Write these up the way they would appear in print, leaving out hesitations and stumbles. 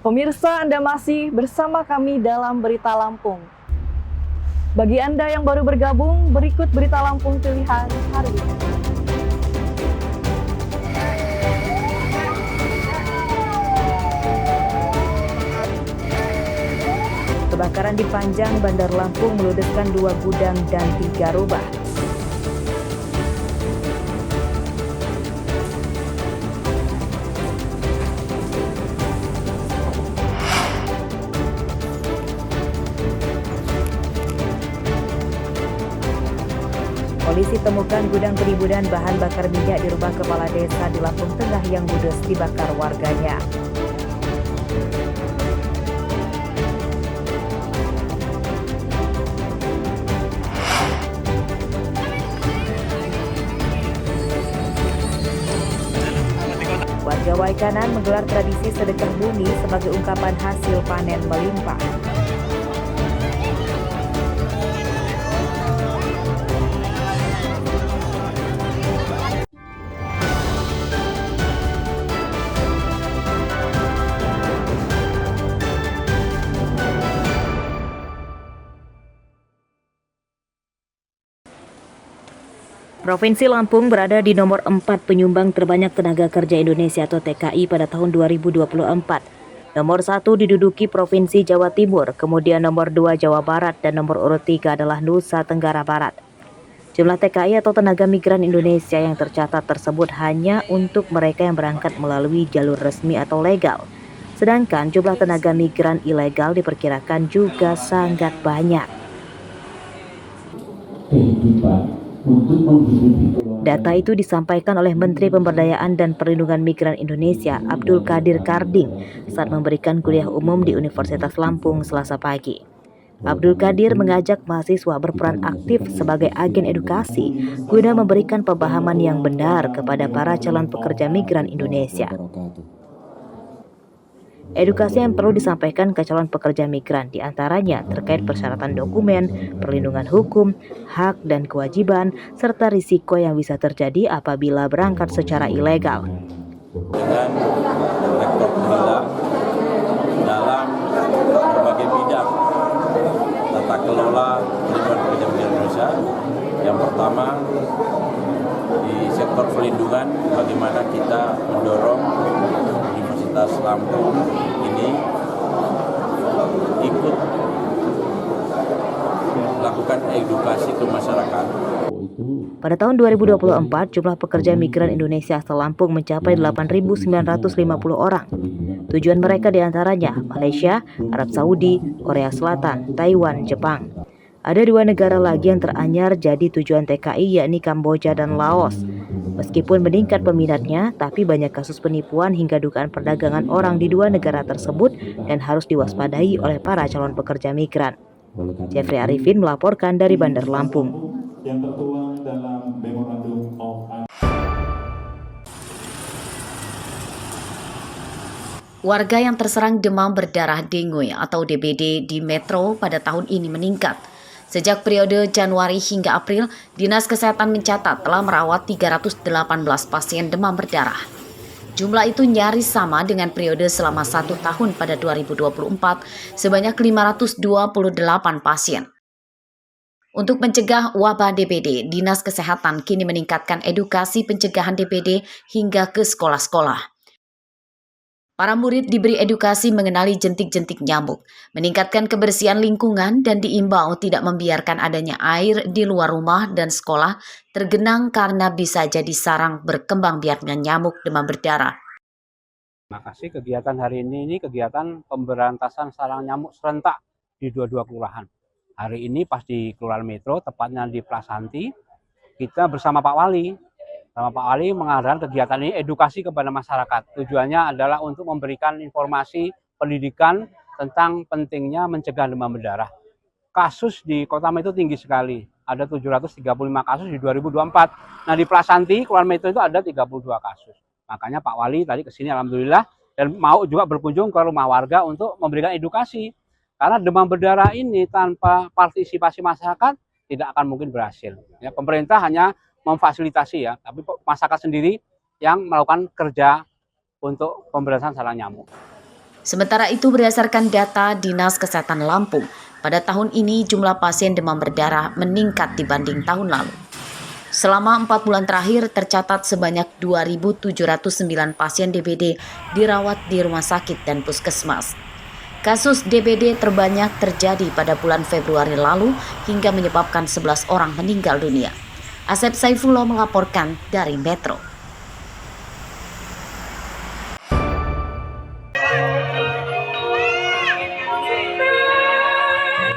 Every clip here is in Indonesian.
Pemirsa, Anda masih bersama kami dalam Berita Lampung. Bagi Anda yang baru bergabung, berikut Berita Lampung pilihan hari ini. Kebakaran di Panjang, Bandar Lampung meludeskan 2 gudang dan 3 rumah. Polisi temukan gudang penimbunan bahan bakar minyak di rumah kepala desa di Lampung Tengah yang ludes dibakar warganya. Warga Waikanan menggelar tradisi sedekah bumi sebagai ungkapan hasil panen melimpah. Provinsi Lampung berada di nomor 4 penyumbang terbanyak tenaga kerja Indonesia atau TKI pada tahun 2024. Nomor 1 diduduki Provinsi Jawa Timur, kemudian nomor 2 Jawa Barat, dan nomor urut 3 adalah Nusa Tenggara Barat. Jumlah TKI atau tenaga migran Indonesia yang tercatat tersebut hanya untuk mereka yang berangkat melalui jalur resmi atau legal. Sedangkan jumlah tenaga migran ilegal diperkirakan juga sangat banyak. Data itu disampaikan oleh Menteri Pemberdayaan dan Perlindungan Migran Indonesia, Abdul Qadir Karding, saat memberikan kuliah umum di Universitas Lampung Selasa pagi. Abdul Qadir mengajak mahasiswa berperan aktif sebagai agen edukasi guna memberikan pemahaman yang benar kepada para calon pekerja migran Indonesia. Edukasi yang perlu disampaikan ke calon pekerja migran diantaranya terkait persyaratan dokumen, perlindungan hukum, hak dan kewajiban, serta risiko yang bisa terjadi apabila berangkat secara ilegal. Dengan rektor Unila dalam berbagai bidang tata kelola perlindungan pekerja migran Indonesia. Yang pertama di sektor perlindungan, bagaimana kita mendorong Universitas Lampung ini ikut melakukan edukasi ke masyarakat. Pada tahun 2024, jumlah pekerja migran Indonesia asal Lampung mencapai 8.950 orang. Tujuan mereka diantaranya Malaysia, Arab Saudi, Korea Selatan, Taiwan, Jepang. Ada 2 negara lagi yang teranyar jadi tujuan TKI, yakni Kamboja dan Laos. Meskipun meningkat peminatnya, tapi banyak kasus penipuan hingga dugaan perdagangan orang di 2 negara tersebut dan harus diwaspadai oleh para calon pekerja migran. Jeffrey Arifin melaporkan dari Bandar Lampung. Yang tertuang dalam Memorandum of Warga yang terserang demam berdarah dengue atau DBD di Metro pada tahun ini meningkat. Sejak periode Januari hingga April, Dinas Kesehatan mencatat telah merawat 318 pasien demam berdarah. Jumlah itu nyaris sama dengan periode selama 1 tahun pada 2024, sebanyak 528 pasien. Untuk mencegah wabah DBD, Dinas Kesehatan kini meningkatkan edukasi pencegahan DBD hingga ke sekolah-sekolah. Para murid diberi edukasi mengenali jentik-jentik nyamuk, meningkatkan kebersihan lingkungan, dan diimbau tidak membiarkan adanya air di luar rumah dan sekolah tergenang karena bisa jadi sarang berkembang biaknya nyamuk demam berdarah. Terima kasih, kegiatan hari ini kegiatan pemberantasan sarang nyamuk serentak di 22 kelurahan. Hari ini pas di Kelurahan Metro, tepatnya di Plasanti, kita bersama Pak Wali. Pak Wali mengadakan kegiatan ini edukasi kepada masyarakat. Tujuannya adalah untuk memberikan informasi pendidikan tentang pentingnya mencegah demam berdarah. Kasus di Kota Metro tinggi sekali. Ada 735 kasus di 2024. Nah, di Plasanti, Kelurahan Metro itu ada 32 kasus. Makanya Pak Wali tadi ke sini alhamdulillah dan mau juga berkunjung ke rumah warga untuk memberikan edukasi. Karena demam berdarah ini tanpa partisipasi masyarakat tidak akan mungkin berhasil. Ya, pemerintah hanya memfasilitasi ya, tapi masyarakat sendiri yang melakukan kerja untuk pemberantasan sarang nyamuk. Sementara itu berdasarkan data Dinas Kesehatan Lampung, pada tahun ini jumlah pasien demam berdarah meningkat dibanding tahun lalu. Selama 4 bulan terakhir tercatat sebanyak 2.709 pasien DBD dirawat di rumah sakit dan puskesmas. Kasus DBD terbanyak terjadi pada bulan Februari lalu hingga menyebabkan 11 orang meninggal dunia. Asep Saifullah melaporkan dari Metro.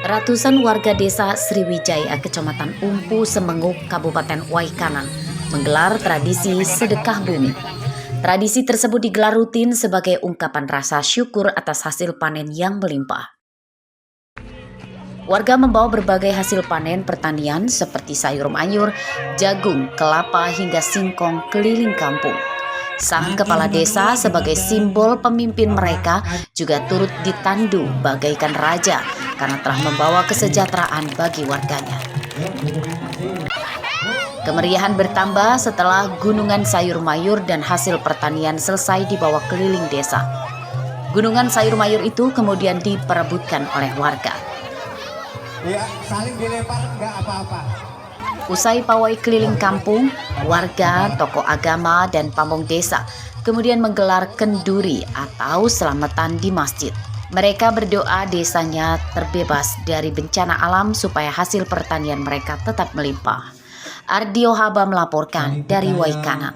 Ratusan warga desa Sriwijaya, Kecamatan Umpu, Semenguk, Kabupaten Waikanan, menggelar tradisi sedekah bumi. Tradisi tersebut digelar rutin sebagai ungkapan rasa syukur atas hasil panen yang melimpah. Warga membawa berbagai hasil panen pertanian seperti sayur mayur, jagung, kelapa, hingga singkong keliling kampung. Sang kepala desa sebagai simbol pemimpin mereka juga turut ditandu bagaikan raja karena telah membawa kesejahteraan bagi warganya. Kemeriahan bertambah setelah gunungan sayur mayur dan hasil pertanian selesai dibawa keliling desa. Gunungan sayur mayur itu kemudian diperebutkan oleh warga. Ya, saling dilempar nggak apa-apa. Usai pawai keliling kampung, warga, tokoh agama, dan pamong desa kemudian menggelar kenduri atau selamatan di masjid. Mereka berdoa desanya terbebas dari bencana alam supaya hasil pertanian mereka tetap melimpah. Ardio Haba melaporkan dari Waikanan.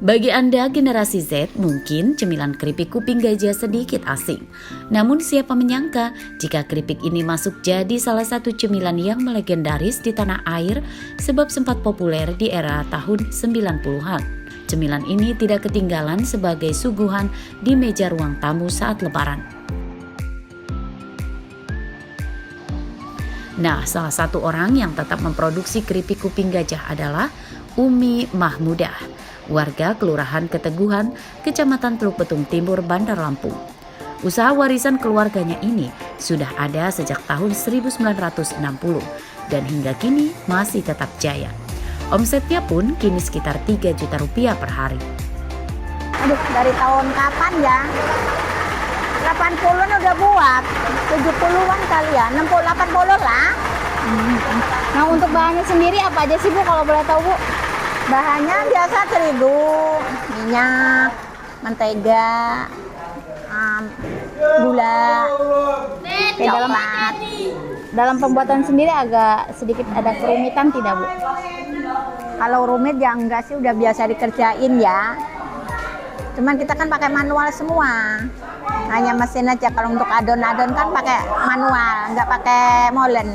Bagi Anda generasi Z, mungkin cemilan keripik kuping gajah sedikit asing. Namun siapa menyangka jika keripik ini masuk jadi salah satu cemilan yang melegendaris di tanah air sebab sempat populer di era tahun 90-an. Cemilan ini tidak ketinggalan sebagai suguhan di meja ruang tamu saat lebaran. Nah, salah satu orang yang tetap memproduksi keripik kuping gajah adalah Umi Mahmudah, warga Kelurahan Keteguhan, Kecamatan Teluk Betung Timur, Bandar Lampung. Usaha warisan keluarganya ini sudah ada sejak tahun 1960 dan hingga kini masih tetap jaya. Omsetnya pun kini sekitar 3 juta rupiah per hari. Aduh, dari tahun kapan ya? 80-an udah buat, 70-an kali ya, 60-80 lah. Nah, untuk bahannya sendiri apa aja sih Bu kalau boleh tahu Bu? Bahannya biasa terigu, minyak, mentega, gula, coklat. Dalam pembuatan sendiri agak sedikit ada kerumitan tidak Bu? Kalau rumit ya enggak sih, udah biasa dikerjain ya. Cuman kita kan pakai manual semua. Hanya mesin aja, kalau untuk adon-adon kan pakai manual, nggak pakai molen.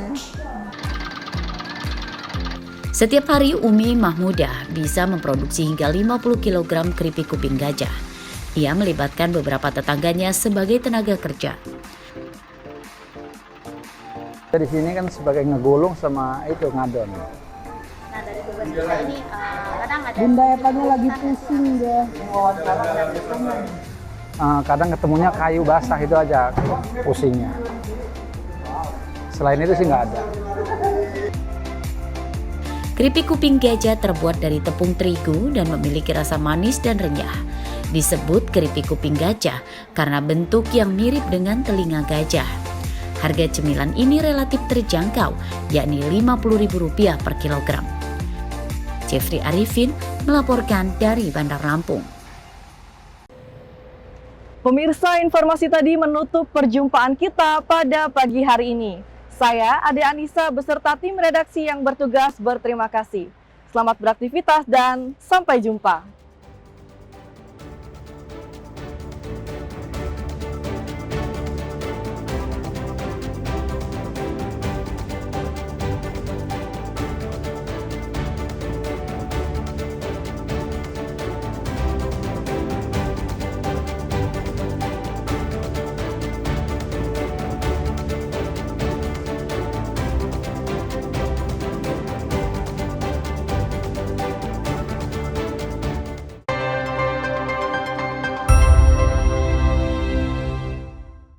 Setiap hari Umi Mahmudah bisa memproduksi hingga 50 kg keripik kuping gajah. Ia melibatkan beberapa tetangganya sebagai tenaga kerja. Di sini kan sebagai ngegulung sama itu ngadon. Nah, dari tugas kita ini kadang ada Bunda Epanya lagi pusing deh. Kadang ketemunya kayu basah itu aja pusingnya. Selain itu sih nggak ada. Keripik kuping gajah terbuat dari tepung terigu dan memiliki rasa manis dan renyah. Disebut keripik kuping gajah karena bentuk yang mirip dengan telinga gajah. Harga cemilan ini relatif terjangkau, yakni Rp50.000 per kilogram. Jeffrey Arifin melaporkan dari Bandar Lampung. Pemirsa, informasi tadi menutup perjumpaan kita pada pagi hari ini. Saya, Ade Anissa, beserta tim redaksi yang bertugas berterima kasih. Selamat beraktivitas dan sampai jumpa.